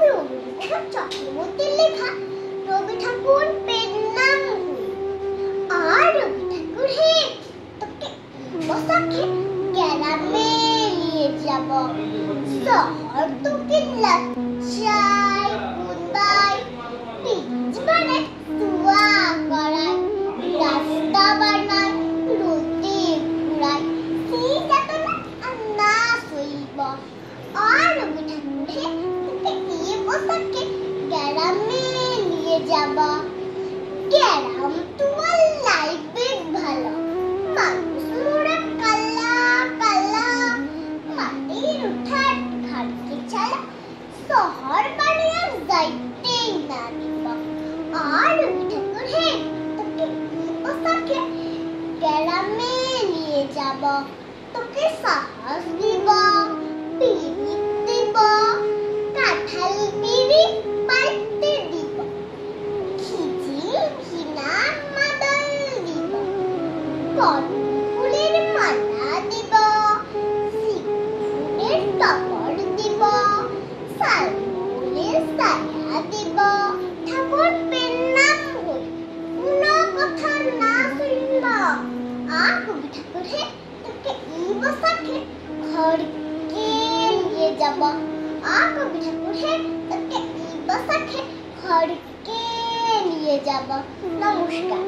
রবীন্দ্রনাথ চক্রবর্তীর লেখা রবি ঠাকুর পেন নাম হুই। আর রবি ঠাকুর হে তোকে বসাকে গ্রামে নিয়ে যাব। শহর তোকে লজ্জায় কুন্দায় পিচ বানায় তুয়া করায় রাস্তা বানায় রুটি ঘুরায় সেই যাতনা আন্না সইব। আর রবি ঠাকুর হে তোকে নিয়ে বসাকে গ্রামে নিয়ে যাব। গ্রাম তোমার লাইফে ভালো, মানুষ মোরা কালা কালা, মাটির উঠার ঘাটকে ছাড়া শহর বাড়ি আর যাইতেই না দিব। আর রবি ঠাকুর হে তোকে নিয়ে বসাকে গ্রামে নিয়ে যাব। তোকে সাহস দিব, পিরিত দিব, কাঁঠাল বিড়ি পাইতে দিব, খিচির ঘিনা মাদল দিব, পদ্ম ফুলের মালা দিব, শিবফুলের টপর দিব, শালফুলের ছায়া দিব। ঠাকুর পেন নাম হুই, কোনো কথা না শুনব। আর রবি ঠাকুর হে তোকে এই বসাকে ঘরকে নিয়ে যাব। আর রবি ঠাকুর হে তোকে এই বসাকে ঘরকে নিয়ে যাব। নমস্কার।